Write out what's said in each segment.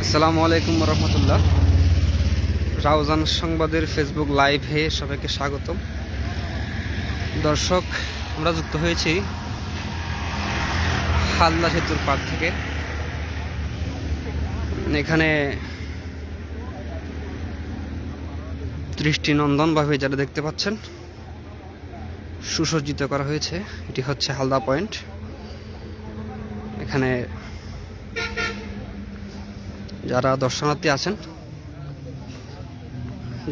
আসসালামু আলাইকুম রহমতুল্লাহ। রাউজান সংবাদের ফেসবুক লাইভে সবাইকে স্বাগতম। দর্শক, আমরা যুক্ত হয়েছি হালদা সেতুর পার থেকে। এখানে দৃষ্টিনন্দনভাবে যারা দেখতে পাচ্ছেন সুসজ্জিত করা হয়েছে। এটি হচ্ছে হালদা পয়েন্ট। এখানে যারা দর্শনার্থী আছেন,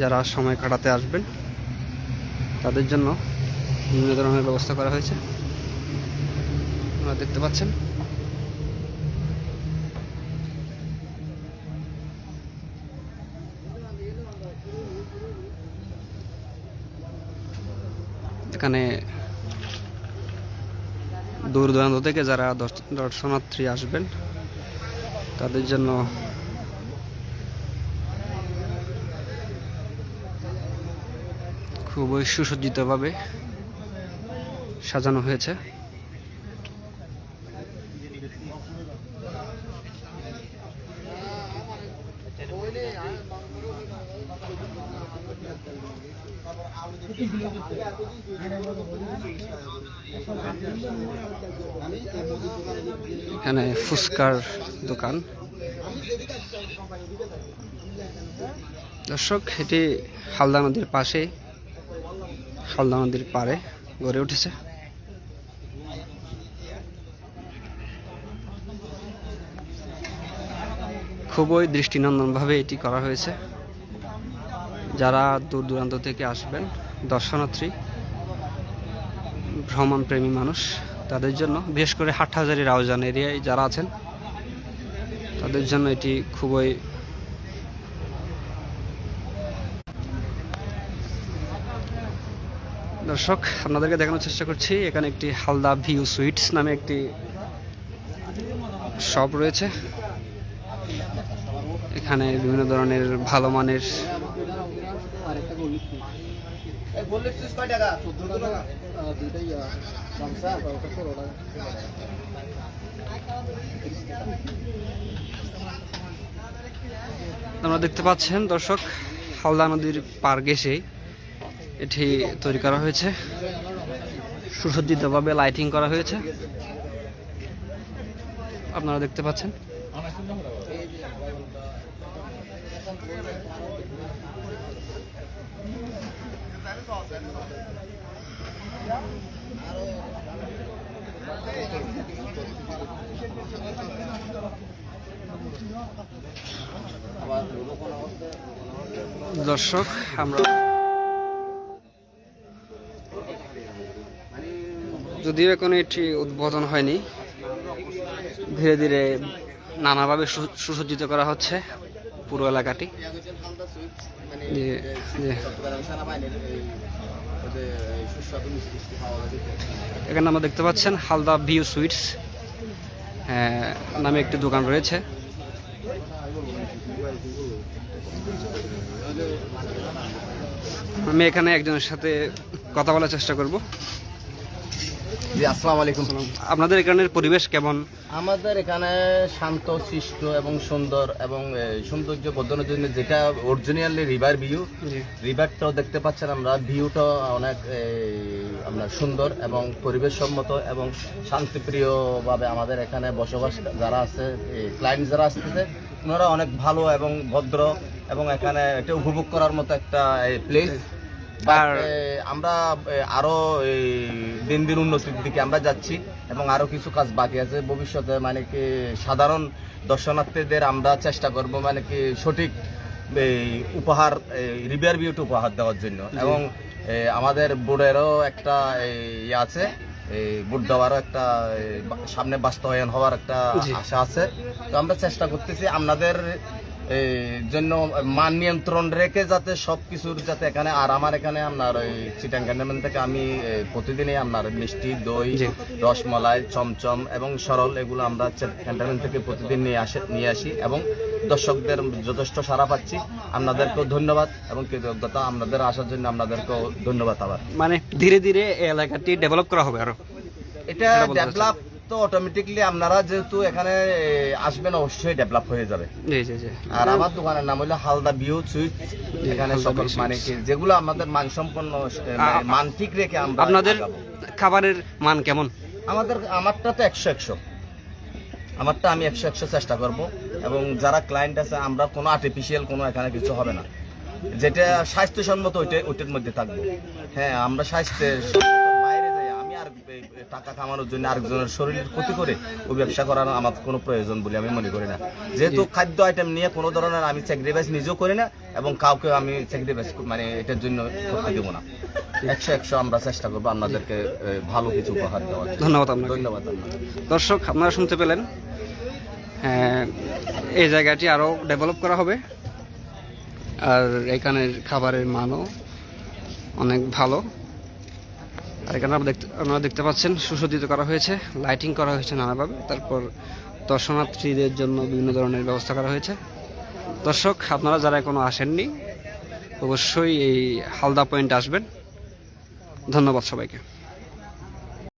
যারা সময় কাটাতে আসবেন, তাদের জন্য বিভিন্ন ধরনের ব্যবস্থা করা হয়েছে। আপনারা দেখতে পাচ্ছেন। এখানে দূর দূরান্ত থেকে যারা দর্শনার্থী আসবেন, তাদের জন্য খুবই সুসজ্জিতভাবে সাজানো হয়েছে। এখানে ফুচকার দোকান। দর্শক, এটি হালদা নদীর পাশে, হালদা নদীর পাড়ে গড়ে উঠেছে। খুবই দৃষ্টিনন্দনভাবে এটি করা হয়েছে। যারা দূর দূরান্ত থেকে আসবেন, দর্শনার্থী, ভ্রমণ প্রেমী মানুষ, তাদের জন্য, বিশেষ করে হাটহাজারী রাউজান এরিয়ায় যারা আছেন, তাদের জন্য এটি খুবই দর্শক, আপনাদেরকে দেখানোর চেষ্টা করছি। এখানে একটি হালদা ভিউ সুইটস নামে একটি শপ রয়েছে। এখানে বিভিন্ন ধরনের ভালো মানের আপনারা দেখতে পাচ্ছেন। দর্শক, হালদা নদীর পার ঘেঁষেই এটি তৈরি করা হয়েছে। সুসজ্জিতভাবে লাইটিং করা হয়েছে, আপনারা দেখতে পাচ্ছেন। দর্শক, আমরা যদিও এখন এটি উদ্বোধন হয়নি, ধীরে ধীরে নানাভাবে সুসজ্জিত করা হচ্ছে পুরো এলাকাটি। এখানে আমরা দেখতে পাচ্ছেন হালদা ভিউ সুইটস নামে একটি দোকান রয়েছে। আমি এখানে একজনের সাথে কথা বলার চেষ্টা করব। জি, আসসালামু আলাইকুম। আপনাদের এখানের পরিবেশ কেমন? আমাদের এখানে শান্ত, শিষ্ট এবং সুন্দর, এবং সৌন্দর্য বর্ধনের জন্য যেটা অরিজিনালি রিভার ভিউ, রিভারটাও দেখতে পাচ্ছেন আমরা, ভিউটা অনেক আমরা সুন্দর এবং পরিবেশ সম্মত এবং শান্তিপ্রিয়ভাবে আমাদের এখানে বসবাস যারা আছে, ক্লায়েন্ট যারা আসতেছে, ওনারা অনেক ভালো এবং ভদ্র, এবং এখানে এটা উপভোগ করার মতো একটা প্লেস। আর আমরা আরো দিন দিন উন্নতির দিকে আমরা যাচ্ছি, এবং আরো কিছু কাজ বাকি আছে ভবিষ্যতে। মানে কি সাধারণ দর্শনার্থীদের আমরা চেষ্টা করব মানে কি সঠিক উপহার, রিভার ভিউটা উপহার দেওয়ার জন্য, এবং আমাদের বোর্ডেরও একটা ইয়ে আছে, ভোট দেওয়ারও একটা সামনে বাস্তবায়ন হওয়ার একটা আশা আছে। তো আমরা চেষ্টা করতেছি আপনাদের জন্য মান নিয়ন্ত্রণ রেখে যাতে সবকিছুর যাতে এখানে। আর আমার এখানে আপনার ওই চিটাং ক্যান্টনমেন্ট থেকে আমি প্রতিদিনই আপনার মিষ্টি, দই, রসমলাই, চমচম এবং সরল এগুলো আমরা ক্যান্টনমেন্ট থেকে প্রতিদিন নিয়ে আসি, এবং দর্শকদের যথেষ্ট সাড়া পাচ্ছি। আপনাদেরকেও ধন্যবাদ এবং কৃতজ্ঞতা, আপনাদের আসার জন্য আপনাদেরকেও ধন্যবাদ। আবার মানে ধীরে ধীরে এই এলাকাটি ডেভেলপ করা হবে, আরো এটা ডেভেলপ তো অটোমেটিকলি আপনারা যেহেতু এখানে আসবেন অবশ্যই ডেভেলপ হয়ে যাবে। জি জি জি। আর আমার দোকানের নাম হলো হালদা ভিউ সুইট। এখানে হালদা সকল ভিউ মানে সুইটস। কি যেগুলো আমাদের মানসম্পন্ন মান ঠিক রেখে আমরা আপনাদের আগাবো। খাবারের মান কেমন? আমারটা তো 100-100, আমারটা আমি 100-100 চেষ্টা করব। এবং যারা ক্লায়েন্ট আছে আমরা কোনো আর্টিফিশিয়াল কোনো এখানে কিছু হবে না, যেটা স্বাস্থ্যসম্মত ওইটার মধ্যে থাকবো। হ্যাঁ, আমরা স্বাস্থ্যের বাইরে যাই, আমি আর টাকা কামানোর জন্য আরেকজনের শরীরের ক্ষতি করে ওই ব্যবসা করার আমার কোনো প্রয়োজন বলে আমি মনে করি না। যেহেতু খাদ্য আইটেম নিয়ে কোনো ধরনের আমি স্যাক্রিফাইস নিজেও করি না এবং কাউকে আমি স্যাক্রিফাইস মানে এটার জন্য করতে দেবো না। 100-100 আমরা চেষ্টা করবো আপনাদেরকে ভালো কিছু উপহার দেওয়ার জন্য। ধন্যবাদ আপনাকে। ধন্যবাদ আপনাকে। দর্শক, আপনারা শুনতে পেলেন, এই জায়গাটি আরও ডেভেলপ করা হবে। আর এখানের খাবারের মানও অনেক ভালো। আর এখানে আপনারা দেখতে পাচ্ছেন সুসজ্জিত করা হয়েছে, লাইটিং করা হয়েছে নানাভাবে। তারপর দর্শনার্থীদের জন্য বিভিন্ন ধরনের ব্যবস্থা করা হয়েছে। দর্শক, আপনারা যারা এখনো আসেননি অবশ্যই এই হালদা পয়েন্টে আসবেন। ধন্যবাদ সবাইকে।